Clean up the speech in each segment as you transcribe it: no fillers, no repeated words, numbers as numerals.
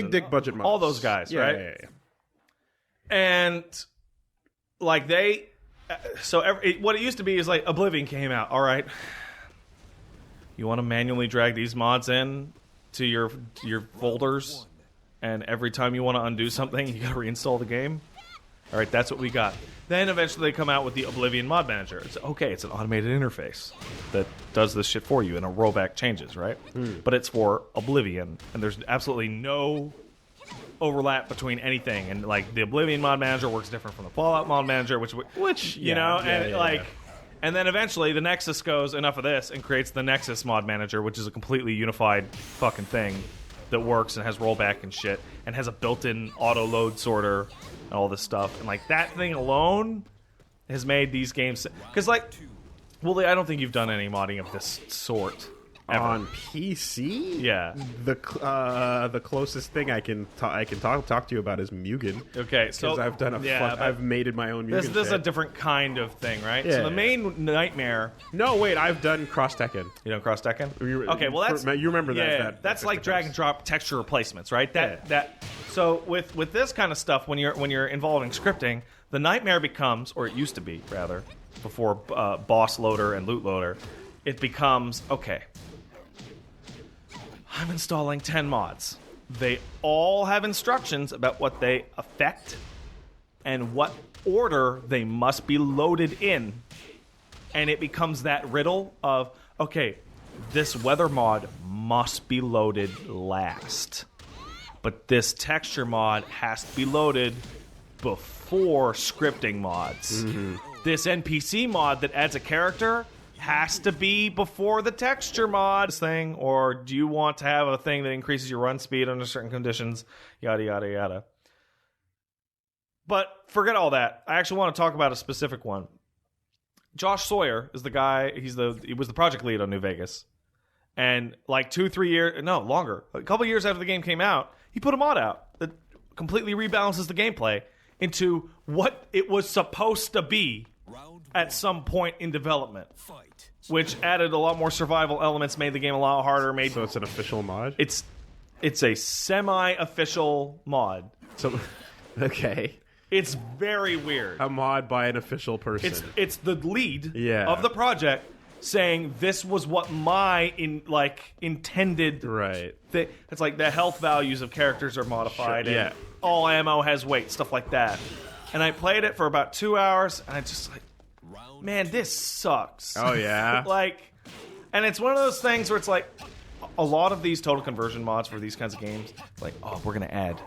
Big dick budget mods. All those guys, right? Yeah. And like what it used to be is like Oblivion came out. All right, you want to manually drag these mods in to your folders, and every time you want to undo something, you got to reinstall the game. All right, that's what we got. Then eventually they come out with the Oblivion Mod Manager. It's okay, it's an automated interface that does this shit for you, and a rollback changes, right? But it's for Oblivion, and there's absolutely no overlap between anything. And like the Oblivion Mod Manager works different from the Fallout Mod Manager, which you know, and then eventually the Nexus goes enough of this and creates the Nexus Mod Manager, which is a completely unified fucking thing that works and has rollback and shit, and has a built-in auto load sorter. And all this stuff, and like that thing alone has made these games, because like, Wooly, I don't think you've done any modding of this sort ever. On PC. Yeah, the closest thing I can talk to you about is Mugen. Okay, so because I've done I've made my own Mugen. This is a different kind of thing, right? Yeah, so the main nightmare. No, wait, I've done Cross Tekken. You done Cross Tekken? Okay, well you remember that? Yeah, that's like drag and drop texture replacements, right? So with this kind of stuff, when you're involving scripting, the nightmare becomes, or it used to be rather, before boss loader and loot loader, it becomes okay. I'm installing 10 mods. They all have instructions about what they affect and what order they must be loaded in, and it becomes that riddle of okay, this weather mod must be loaded last. But this texture mod has to be loaded before scripting mods. This NPC mod that adds a character has to be before the texture mod thing, or do you want to have a thing that increases your run speed under certain conditions, yada, yada, yada. But forget all that. I actually want to talk about a specific one. Josh Sawyer is the guy, he was the project lead on New Vegas. And like 2-3 years, no, longer, a couple years after the game came out, he put a mod out that completely rebalances the gameplay into what it was supposed to be at some point in development, which added a lot more survival elements, made the game a lot harder. So it's an official mod? It's a semi-official mod. So, okay. It's very weird. A mod by an official person. It's the lead of the project saying this was what my intended. Right. It's like the health values of characters are modified. Sure, and all ammo has weight, stuff like that. And I played it for about 2 hours, and I just like, man, this sucks. Oh yeah. And it's one of those things where it's like a lot of these total conversion mods for these kinds of games, like, oh, we're gonna add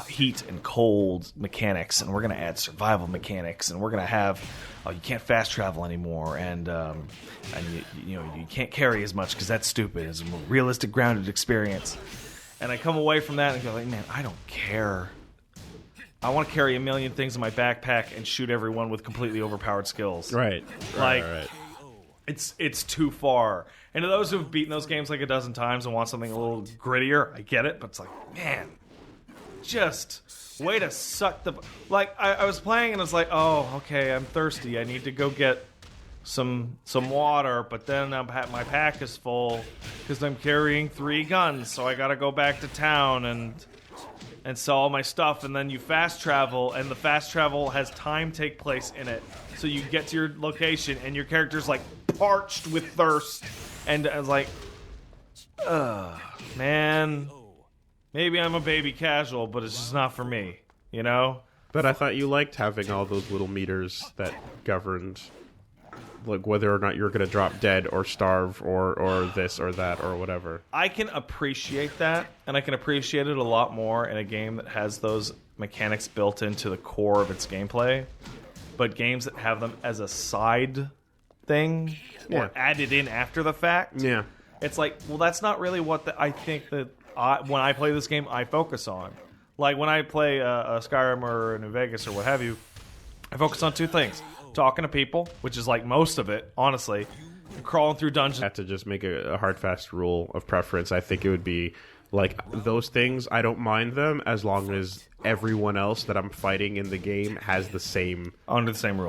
heat and cold mechanics, and we're gonna add survival mechanics, and we're gonna have you can't fast travel anymore, and you can't carry as much because that's stupid. It's a more realistic, grounded experience. And I come away from that and go like, man, I don't care. I want to carry a million things in my backpack and shoot everyone with completely overpowered skills. Right. Right. It's too far. And to those who've beaten those games like a dozen times and want something a little grittier, I get it, but it's like, man, just way to suck the... Like, I was playing and it's like, oh, okay, I'm thirsty. I need to go get some water, but then my pack is full because I'm carrying 3 guns, so I gotta go back to town and sell all my stuff, and then you fast travel, and the fast travel has time take place in it. So you get to your location, and your character's like parched with thirst, and I was like, man, maybe I'm a baby casual, but it's just not for me, you know? But I thought you liked having all those little meters that governed, like, whether or not you're going to drop dead or starve or this or that or whatever. I can appreciate that, and I can appreciate it a lot more in a game that has those mechanics built into the core of its gameplay. But games that have them as a side thing or added in after the fact, it's like, well, that's not really what I think that when I play this game, I focus on. Like, when I play a Skyrim or a New Vegas or what have you, I focus on 2 things. Talking to people, which is like most of it, honestly. Crawling through dungeons. I have to just make a hard, fast rule of preference. I think it would be like those things, I don't mind them as long as everyone else that I'm fighting in the game has the same Under the same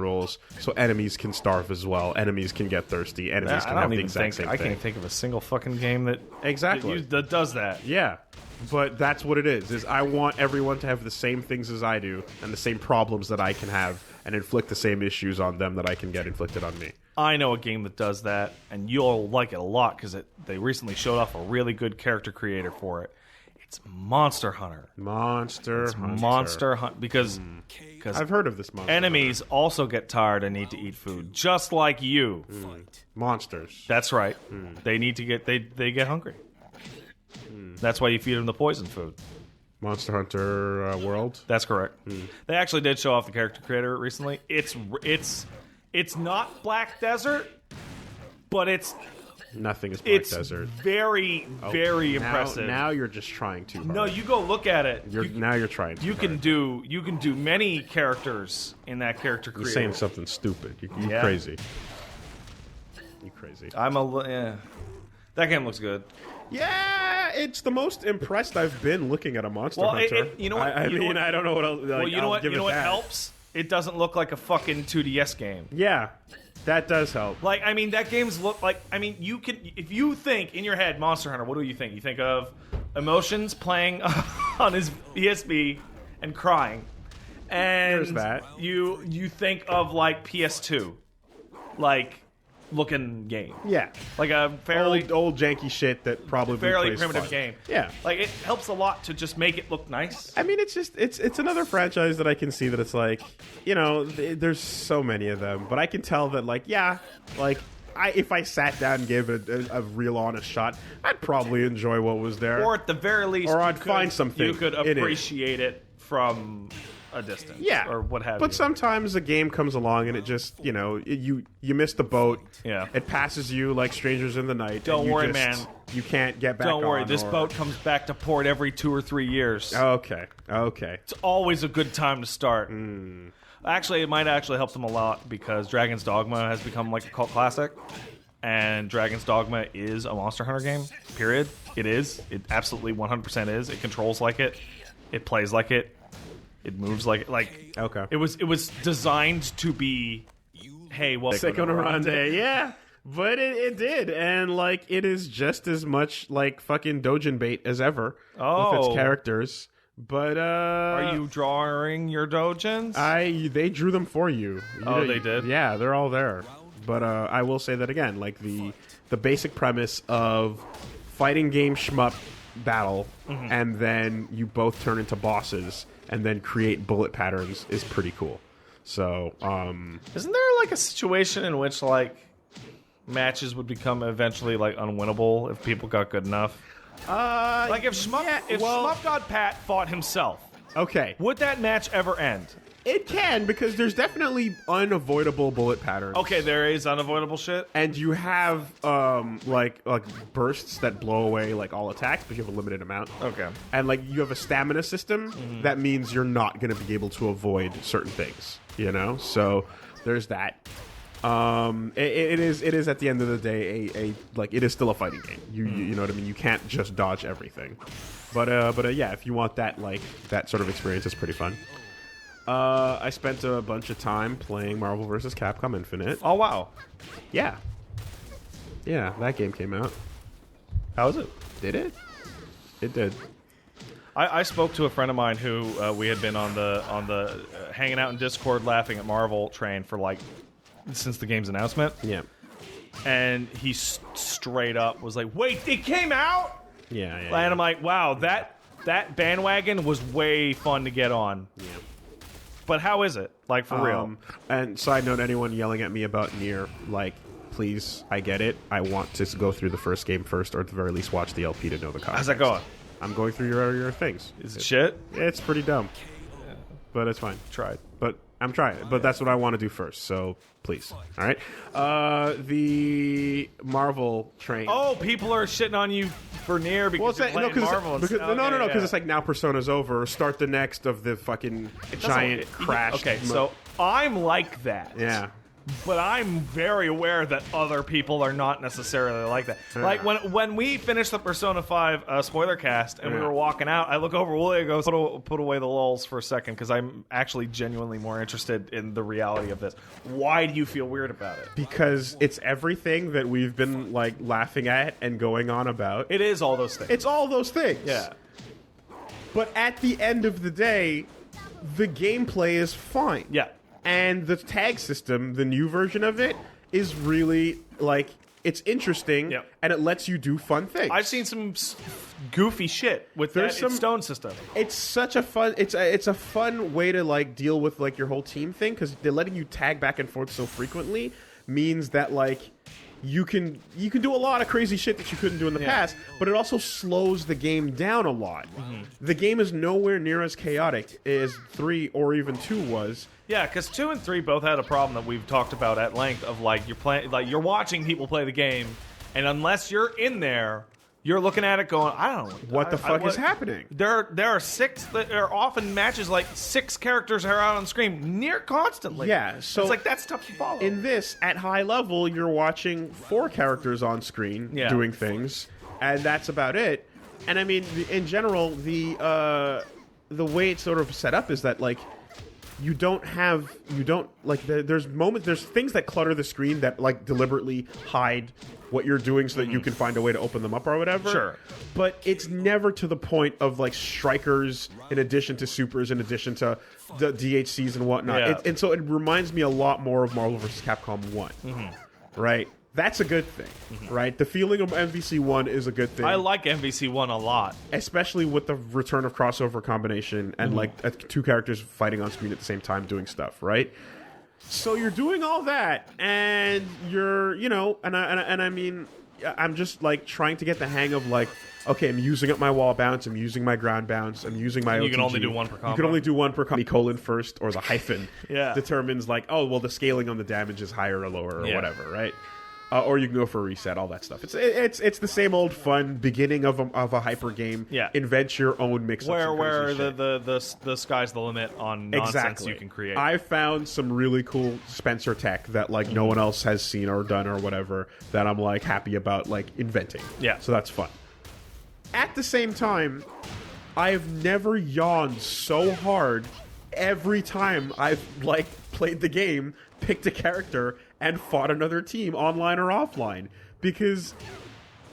rules. So enemies can starve as well. Enemies can get thirsty. Enemies can have the exact same I thing. can't think of a single fucking game that that does that. Yeah. But that's what it is I want everyone to have the same things as I do and the same problems that I can have and inflict the same issues on them that I can get inflicted on me. I know a game that does that, and you'll like it a lot because they recently showed off a really good character creator for it. It's Monster Hunter. Monster Hunter because I've heard of this monster. Enemies also get tired and need to eat food, just like you. Monsters. That's right. They need to get they get hungry. That's why you feed them the poison food. Monster Hunter World. That's correct. They actually did show off the character creator recently. It's not Black Desert, but Nothing is Black Desert. Very impressive. Now you're just trying too hard. No, you go look at it. Now you're trying too hard. You can do many characters in that character creator. You're saying something stupid. You're crazy. You crazy. That game looks good. Yeah, it's the most impressed I've been looking at a Monster Hunter. You know what? I don't know what else. Well, you know what? You know what helps? It doesn't look like a fucking 2DS game. Yeah, that does help. Like, I mean, that game's look like. I mean, you can if you think in your head Monster Hunter. What do you think? You think of Emotions playing on his PSP and crying, and There's that. You think of like PS2, like looking game. Yeah, like a fairly old janky shit that probably fairly plays primitive fun. game. Yeah, like it helps a lot to just make it look nice. I mean, it's just it's another franchise that I can see that it's like, you know, there's so many of them, but I can tell that if I sat down and gave it a real honest shot, I'd probably enjoy what was there, Or at the very least, or I'd find something you could in it. appreciate it from a distance, or what have you. But sometimes a game comes along and it just, you know, you miss the boat. Yeah. It passes you like strangers in the night. Don't and worry, man. You can't get back. Don't worry. on This boat comes back to port every 2 or 3 years. Okay. It's always a good time to start. Actually, it might actually help them a lot because Dragon's Dogma has become like a cult classic. And Dragon's Dogma is a Monster Hunter game, period. It is. It absolutely 100% is. It controls like it. It plays like it. It moves like it. Okay. It was designed to be, hey, well, Second Aronde, yeah. But it did, and like it is just as much like fucking Dojin bait as ever with its characters. But are you drawing your Dojins? They drew them for you. They did? Yeah, they're all there. But I will say that again, like the basic premise of fighting game shmup battle, and then you both turn into bosses and then create bullet patterns is pretty cool. So, isn't there like a situation in which like matches would become eventually like unwinnable if people got good enough? Like if Shmup God Pat fought himself, okay, would that match ever end? It can, because there's definitely unavoidable bullet patterns. Okay, there is unavoidable shit. And you have like bursts that blow away like all attacks, but you have a limited amount. Okay. And like you have a stamina system that means you're not going to be able to avoid certain things, you know? So there's that. It is at the end of the day a like it is still a fighting game. You know what I mean? You can't just dodge everything. But yeah, if you want that like that sort of experience, it's pretty fun. I spent a bunch of time playing Marvel vs. Capcom Infinite. Oh, wow. Yeah, that game came out. How was it? Did it? It did. I spoke to a friend of mine who we had been on the hanging out in Discord laughing at Marvel train for like since the game's announcement. Yeah. And he straight up was like, "Wait, it came out?" Yeah. And I'm like, "Wow, that bandwagon was way fun to get on." Yeah. But how is it? Like, for real? And side note, anyone yelling at me about Nier, like, please, I get it. I want to go through the first game first, or at the very least watch the LP to know the context. How's that going? I'm going through your things. Is it shit? It's pretty dumb. Yeah. But it's fine. Tried. But I'm trying. But that's what I want to do first, so please. All right? The Marvel train. Oh, people are shitting on you for Nier because you're playing Marvel. Because it's like now Persona's over. Start the next of the fucking giant crash. Okay, so I'm like that. Yeah. but I'm very aware that other people are not necessarily like that. Like when we finished the Persona 5 spoiler cast and we were walking out, I look over Wooly and go, put away the lulls for a second because I'm actually genuinely more interested in the reality of this. Why do you feel weird about it? Because it's everything that we've been like laughing at and going on about. It is all those things. It's all those things. Yeah. But at the end of the day, the gameplay is fine. Yeah. And the tag system, the new version of it, is really, like, it's interesting, Yep. and it lets you do fun things. I've seen some goofy shit with There's that some- stone system. It's such a fun, it's a fun way to, like, deal with, like, your whole team thing, because they're letting you tag back and forth so frequently means that, like, you can do a lot of crazy shit that you couldn't do in the past, but it also slows the game down a lot. The game is nowhere near as chaotic as 3 or even 2 was. Yeah, because 2 and 3 both had a problem that we've talked about at length of like you're watching people play the game, and unless you're in there, you're looking at it going, I don't know What the fuck is happening? There are 6 that are often matches like 6 characters are out on screen near constantly. Yeah, so it's like that's tough to follow. In this, at high level, you're watching 4 characters on screen doing things, and that's about it. And I mean, in general, the way it's sort of set up is that like there's things that clutter the screen that like deliberately hide what you're doing so that you can find a way to open them up or whatever. Sure. But it's never to the point of like strikers in addition to supers in addition to the DHCs and whatnot. Yeah. And so it reminds me a lot more of Marvel vs. Capcom 1. Right? That's a good thing, right? The feeling of MVC 1 is a good thing. I like MVC 1 a lot. Especially with the return of crossover combination and like 2 characters fighting on screen at the same time doing stuff, right? So you're doing all that, and you're, you know, and I mean, I'm just like trying to get the hang of like, okay, I'm using up my wall bounce, I'm using my ground bounce, I'm using my OTG. You can only do one per combo. You can only do one per combo. Colon first, or the hyphen Yeah. determines like, oh, well, the scaling on the damage is higher or lower or whatever, right? Or you can go for a reset, all that stuff. It's the same old fun beginning of a hyper game. Yeah. Invent your own mix. Where the sky's the limit on nonsense you can create. I found some really cool Spencer tech that like no one else has seen or done or whatever that I'm like happy about like inventing. Yeah. So that's fun. At the same time, I've never yawned so hard every time I've like played the game, picked a character, and fought another team online or offline, because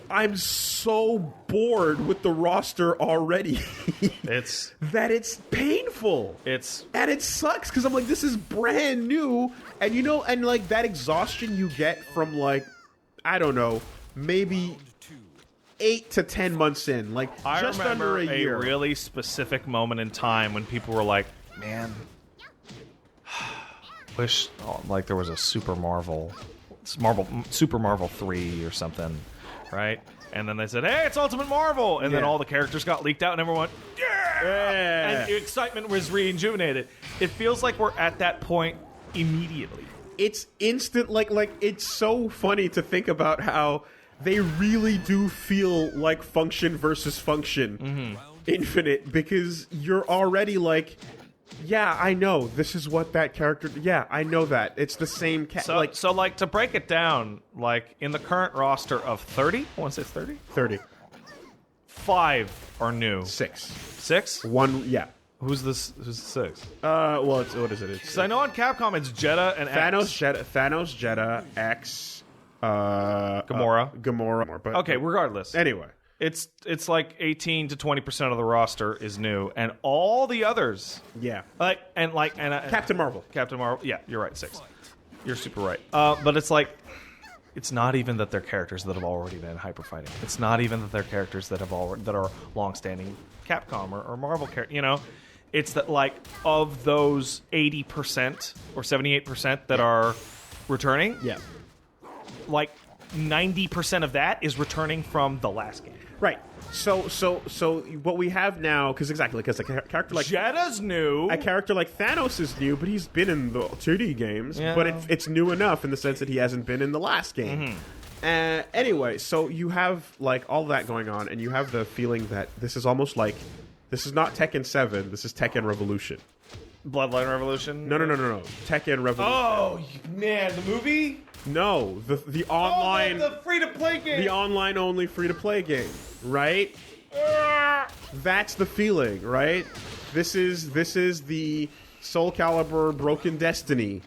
I'm so bored with the roster already It's that it's painful. And it sucks because I'm like, this is brand new, and you know, and like that exhaustion you get from like, I don't know, maybe 8 to 10 months in, like I just remember under a year. really specific moment in time when people were like, man, wish like there was a Super Marvel 3 or something, right? And then they said, hey, it's Ultimate Marvel, and then all the characters got leaked out and everyone went, yeah! And the excitement was rejuvenated. It feels like we're at that point immediately. It's instant, like it's so funny to think about how they really do feel like function versus function infinite, because you're already like, yeah, I know this is what that character. Yeah, I know that it's the same. So to break it down, like in the current roster of 30, I want to say 30, 30, 5 are new. 6? 1, yeah. Who's this? Who's the 6? Well, it's, what is it? It's Because I know on Capcom it's Jeddah and X. Thanos, Jeddah, X, Gamora. But Okay, regardless. Anyway, It's like 18 to 20% of the roster is new, and all the others, yeah, Captain Marvel, yeah, you're right, 6. You're super right. But it's like, it's not even that they're characters that have already been hyper fighting. It's not even that they're characters that are long-standing Capcom or Marvel characters. You know, it's that like of those 80% or 78% that are returning, yeah, like 90% of that is returning from the last game. right. So what we have now, because a character like Jeddah's new. a character like Thanos is new, but he's been in the 2D games. Yeah. But it's new enough in the sense that he hasn't been in the last game. Anyway, so you have like all that going on, and you have the feeling that this is almost like, this is not Tekken 7, this is Tekken Revolution. Bloodline Revolution? No. Tekken Revolution. Oh, man, the movie? No, the online, the free-to-play game. the online only free to play game, right? That's the feeling, right? This is the Soul Calibur Broken Destiny.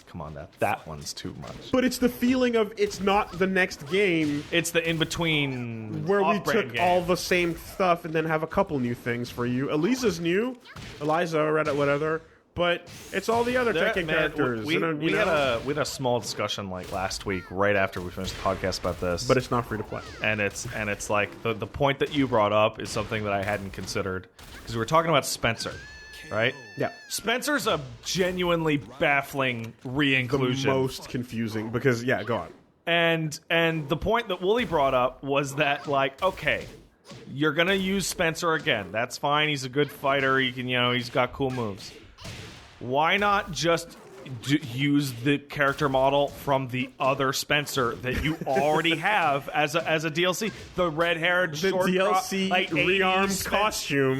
Come on, that one's too much. But it's the feeling of it's not the next game It's the in-between where we off-brand took game. all the same stuff and then have a couple new things for you. Eliza's new, Eliza, Reddit, whatever. But it's all the other Tekken characters. We had a small discussion like last week, right after we finished the podcast about this. But it's not free to play. And it's like the point that you brought up is something that I hadn't considered, because we were talking about Spencer, right? Yeah. Spencer's a genuinely baffling re-inclusion. Most confusing because go on. And the point that Wooly brought up was that, like, okay, you're gonna use Spencer again. That's fine. He's a good fighter. He can, he's got cool moves. Why not just use the character model from the other Spencer that you already have as a DLC? The red-haired, The short, DLC like 80s rearmed Spencer. costume